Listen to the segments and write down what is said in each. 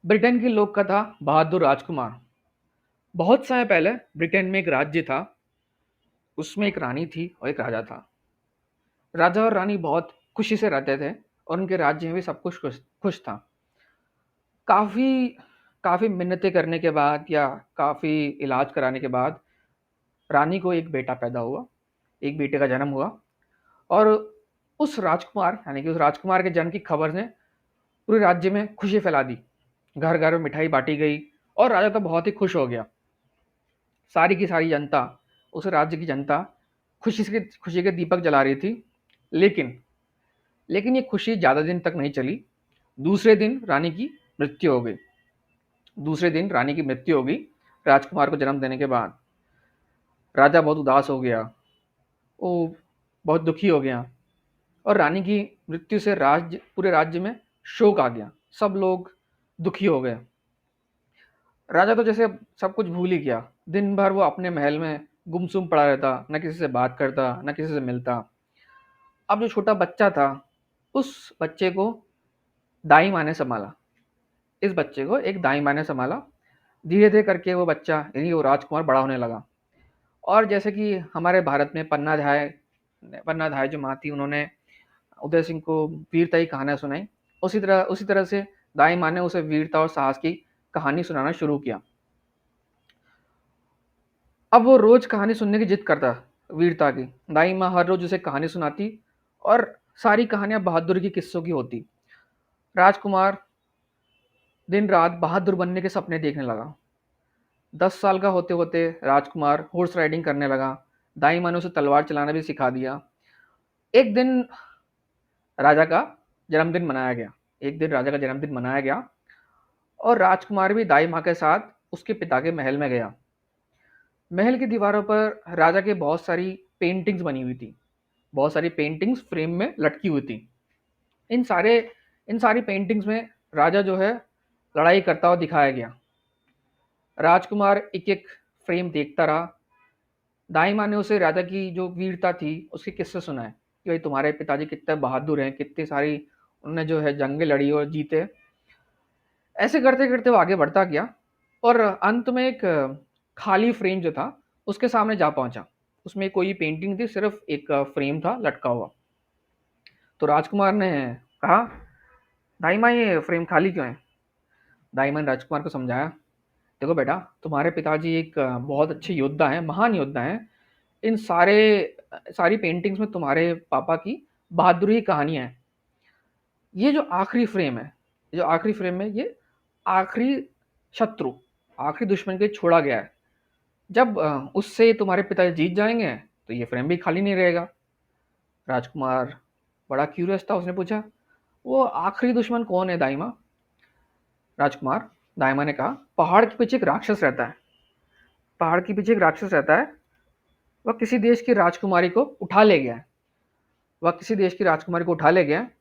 Britain की लोक कथा बहादुर राजकुमार। बहुत समय पहले ब्रिटेन में एक राज्य था। उसमें एक रानी थी और एक राजा था। राजा और रानी बहुत खुशी से रहते थे और उनके राज्य में भी सब कुछ खुश खुश था। काफ़ी काफ़ी मिन्नतें करने के बाद या काफ़ी इलाज कराने के बाद रानी को एक बेटा पैदा हुआ। एक बेटे का जन्म हुआ और उस राजकुमार यानी कि उस राजकुमार के जन्म की खबर ने पूरे राज्य में खुशी फैला दी। घर घर में मिठाई बांटी गई और राजा तो बहुत ही खुश हो गया। सारी की सारी जनता, उस राज्य की जनता खुशी के दीपक जला रही थी। लेकिन लेकिन ये खुशी ज़्यादा दिन तक नहीं चली। दूसरे दिन रानी की मृत्यु हो गई। दूसरे दिन रानी की मृत्यु हो गई राजकुमार को जन्म देने के बाद। राजा बहुत उदास हो गया। वो बहुत दुखी हो गया और रानी की मृत्यु से पूरे राज्य में शोक आ गया। सब लोग दुखी हो गए। राजा तो जैसे सब कुछ भूल ही गया। दिन भर वो अपने महल में गुमसुम पड़ा रहता, न किसी से बात करता, न किसी से मिलता। अब जो छोटा बच्चा था, उस बच्चे को दाई माँ ने संभाला। इस बच्चे को एक दाई माँ ने संभाला। धीरे-धीरे करके वो बच्चा यानी वो राजकुमार बड़ा होने लगा। और जैसे कि हमारे भारत में पन्ना धाय जो माँ थी, उन्होंने उदय सिंह को वीरता की कहानियाँ सुनाई। उसी तरह से दाई माँ ने उसे वीरता और साहस की कहानी सुनाना शुरू किया। अब वो रोज़ कहानी सुनने की जिद करता, वीरता की। दाई माँ हर रोज़ उसे कहानी सुनाती और सारी कहानियाँ बहादुरी के किस्सों की होती। राजकुमार दिन-रात बहादुर बनने के सपने देखने लगा। 10 साल का होते-होते राजकुमार हॉर्स राइडिंग करने लगा। दाई माँ ने उसे तलवार चलाना भी सिखा दिया। एक दिन राजा का जन्मदिन मनाया गया। एक दिन राजा का जन्मदिन मनाया गया और राजकुमार भी दाई माँ के साथ उसके पिता के महल में गया। महल की दीवारों पर राजा के बहुत सारी पेंटिंग्स बनी हुई थी। बहुत सारी पेंटिंग्स फ्रेम में लटकी हुई थी। इन सारे इन सारी पेंटिंग्स में राजा जो है लड़ाई करता हुआ दिखाया गया। राजकुमार एक-एक फ्रेम देखता रहा। दाई माँ ने उसे राजा की जो वीरता थी उसके किस्से सुनाए कि भाई तुम्हारे पिताजी कितने बहादुर हैं, कितनी सारी उन्होंने जो है जंगें लड़ी और जीते। ऐसे करते-करते वो आगे बढ़ता गया और अंत में एक खाली फ्रेम जो था उसके सामने जा पहुँचा। उसमें कोई पेंटिंग नहीं थी, सिर्फ़ एक फ्रेम था लटका हुआ। तो राजकुमार ने कहा, दाई माँ ये फ्रेम खाली क्यों है? दाई माँ ने राजकुमार को समझाया, देखो बेटा, तुम्हारे पिताजी एक बहुत अच्छे योद्धा हैं, महान योद्धा हैं। इन सारी पेंटिंग्स में तुम्हारे पापा की बहादुरी की कहानियाँ हैं। ये जो आखिरी फ्रेम है, ये जो आखिरी फ्रेम है, ये आखिरी शत्रु, आखिरी दुश्मन के छोड़ा गया है। जब उससे तुम्हारे पिताजी जीत जाएँगे, तो ये फ्रेम भी खाली नहीं रहेगा। राजकुमार बड़ा क्यूरियस था, उसने पूछा, वो आखिरी दुश्मन कौन है दाई माँ? राजकुमार, दाई माँ ने कहा, पहाड़ के पीछे एक राक्षस रहता है। पहाड़ के पीछे एक राक्षस रहता है। वह किसी देश की राजकुमारी को उठा ले गया है। वह किसी देश की राजकुमारी को उठा ले गया है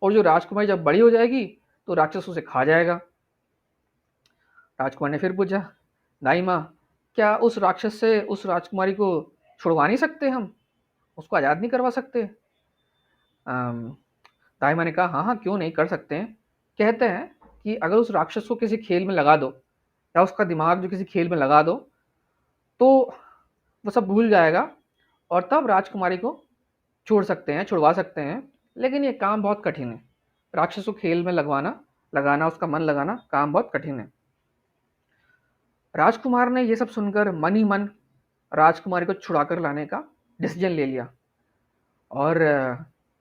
और जो राजकुमारी जब बड़ी हो जाएगी, तो राक्षस उसे खा जाएगा। राजकुमार ने फिर पूछा, दाई माँ, क्या उस राक्षस से उस राजकुमारी को छुड़वा नहीं सकते हम? उसको आज़ाद नहीं करवा सकते? अम, दाई माँ ने कहा, हाँ, हाँ, क्यों नहीं, कर सकते हैं। कहते हैं कि अगर उस राक्षस को किसी खेल में लगा दो या उसका दिमाग जो किसी खेल में लगा दो, तो वो सब भूल जाएगा और तब राजकुमारी को छुड़वा सकते हैं। लेकिन ये काम बहुत कठिन है। राक्षस को खेल में लगाना, उसका मन लगाना काम बहुत कठिन है। राजकुमार ने ये सब सुनकर मन ही मन राजकुमारी को छुड़ा कर लाने का डिसीजन ले लिया और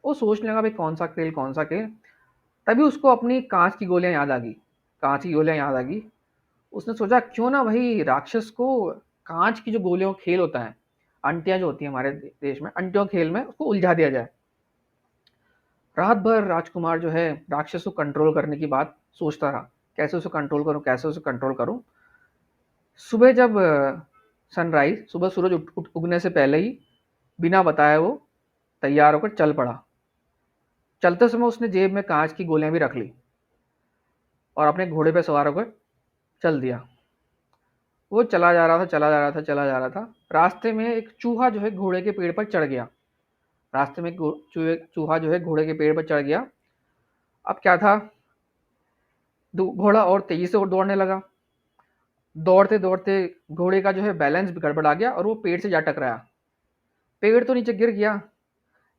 वो सोचने लगा भाई कौन सा खेल। तभी उसको अपनी कांच की गोलियां याद आ गई। कांच की गोलियां याद आ गई। उसने सोचा क्यों ना भाई राक्षस को कांच की जो गोलियों का खेल होता है, अंटियां जो होती है हमारे देश में, अंटियों के खेल में उसको उलझा दिया जाए। रात भर राजकुमार जो है राक्षस को कंट्रोल करने की बात सोचता रहा। कैसे उसे कंट्रोल करूं, कैसे उसे कंट्रोल करूं। सुबह जब सुबह सूरज उगने से पहले ही बिना बताए वो तैयार होकर चल पड़ा। चलते समय उसने जेब में कांच की गोलियां भी रख ली और अपने घोड़े पे सवार होकर चल दिया। वो चला जा रहा था। रास्ते में एक चूहा जो है घोड़े के पेड़ पर चढ़ गया। रास्ते में चूहा जो है घोड़े के पेड़ पर चढ़ गया। अब क्या था, घोड़ा और तेजी से और दौड़ने लगा। दौड़ते दौड़ते घोड़े का जो है बैलेंस गड़बड़ा गया और वो पेड़ से जा टकराया। पेड़ तो नीचे गिर गया,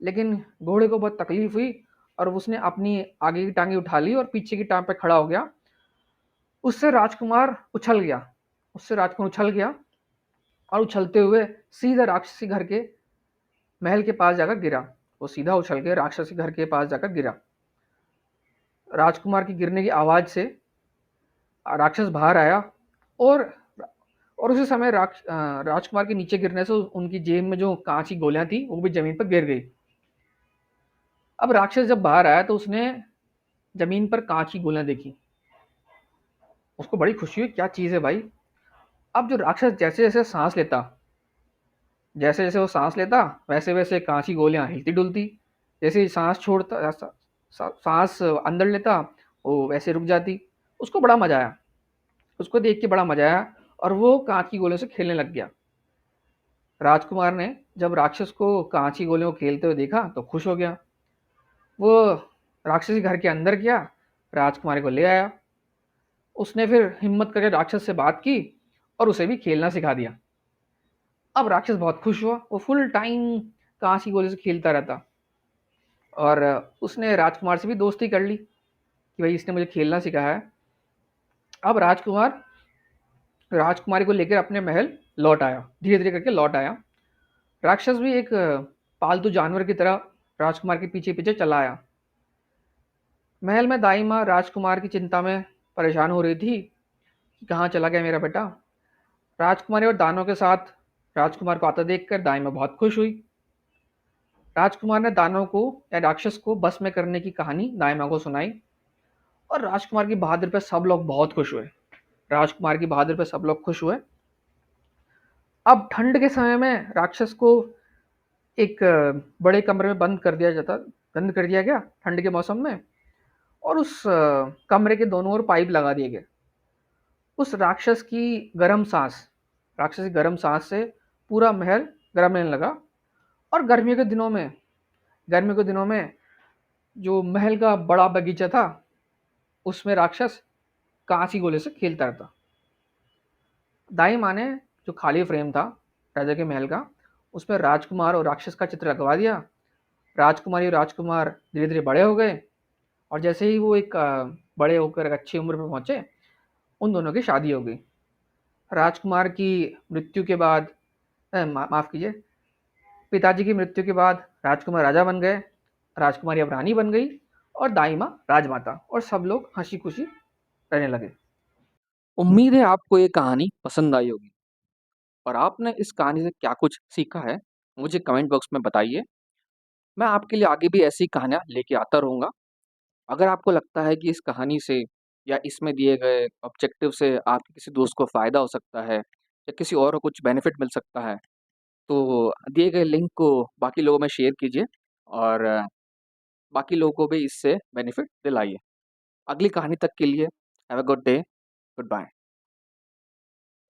लेकिन घोड़े को बहुत तकलीफ हुई और उसने अपनी आगे की टांगे उठा ली और पीछे की टांग पे खड़ा हो गया। उससे राजकुमार उछल गया उससे राजकुमार उछल गया और उछलते हुए सीधा राक्षसी घर के महल के पास जाकर गिरा। वो सीधा उछल के राक्षसी घर के पास जाकर गिरा। राजकुमार की गिरने की आवाज से राक्षस बाहर आया और उसी समय राजकुमार के नीचे गिरने से उनकी जेब में जो कांच की गोलियां थी वो भी जमीन पर गिर गई। अब राक्षस जब बाहर आया तो उसने जमीन पर कांच की गोलियां देखी। उसको बड़ी खुशी हुई, क्या चीज है भाई। अब जो राक्षस जैसे जैसे वो सांस लेता, वैसे वैसे कांच की गोलियां हिलती डुलती। जैसे ही सांस छोड़ता, सांस अंदर लेता, वो वैसे रुक जाती। उसको बड़ा मजा आया, उसको देख के बड़ा मजा आया और वो कांच की गोलियों से खेलने लग गया। राजकुमार ने जब राक्षस को कांच की गोलियों को खेलते हुए देखा तो खुश हो गया। वो राक्षसी घर के अंदर गया, राजकुमारी को ले आया। उसने फिर हिम्मत करके राक्षस से बात की और उसे भी खेलना सिखा दिया। अब राक्षस बहुत खुश हुआ, वो फुल टाइम कांच की गोली से खेलता रहता और उसने राजकुमार से भी दोस्ती कर ली कि भाई इसने मुझे खेलना सिखाया है। अब राजकुमार राजकुमारी को लेकर अपने महल लौट आया, धीरे धीरे करके लौट आया। राक्षस भी एक पालतू जानवर की तरह राजकुमार के पीछे पीछे चला आया। महल में दाई माँ राजकुमार की चिंता में परेशान हो रही थी कि कहाँ चला गया मेरा बेटा। राजकुमारी और दानों के साथ राजकुमार को आता देखकर दाई माँ बहुत खुश हुई। राजकुमार ने दानव को या राक्षस को बस में करने की कहानी दाई माँ को सुनाई और राजकुमार की बहादुरी पर सब लोग बहुत खुश हुए। राजकुमार की बहादुरी पर सब लोग खुश हुए। अब ठंड के समय में राक्षस को एक बड़े कमरे में बंद कर दिया गया ठंड के मौसम में। और उस कमरे के दोनों ओर पाइप लगा दिए गए। उस राक्षस की गर्म सांस से पूरा महल गर्म रहने लगा। और गर्मियों के दिनों में जो महल का बड़ा बगीचा था उसमें राक्षस कांच की गोले से खेलता रहता। दाई माँ ने जो खाली फ्रेम था राजा के महल का, उसमें राजकुमार और राक्षस का चित्र लगवा दिया। राजकुमारी और राजकुमार धीरे धीरे बड़े हो गए और जैसे ही वो एक बड़े होकर एक अच्छी उम्र में पहुंचे, उन दोनों की शादी हो गई। राजकुमार की मृत्यु के बाद माफ कीजिए, पिताजी की मृत्यु के बाद राजकुमार राजा बन गए, राजकुमारी अब रानी बन गई और दाई माँ राजमाता, और सब लोग हंसी खुशी रहने लगे। उम्मीद है आपको ये कहानी पसंद आई होगी और आपने इस कहानी से क्या कुछ सीखा है, मुझे कमेंट बॉक्स में बताइए। मैं आपके लिए आगे भी ऐसी कहानियाँ लेके आता रहूँगा। अगर आपको लगता है कि इस कहानी से या इसमें दिए गए ऑब्जेक्टिव से आपके किसी दोस्त को फ़ायदा हो सकता है या किसी और को कुछ बेनिफिट मिल सकता है, तो दिए गए लिंक को बाकी लोगों में शेयर कीजिए और बाकी लोगों को भी इससे बेनिफिट दिलाइए। अगली कहानी तक के लिए have a good day, good bye.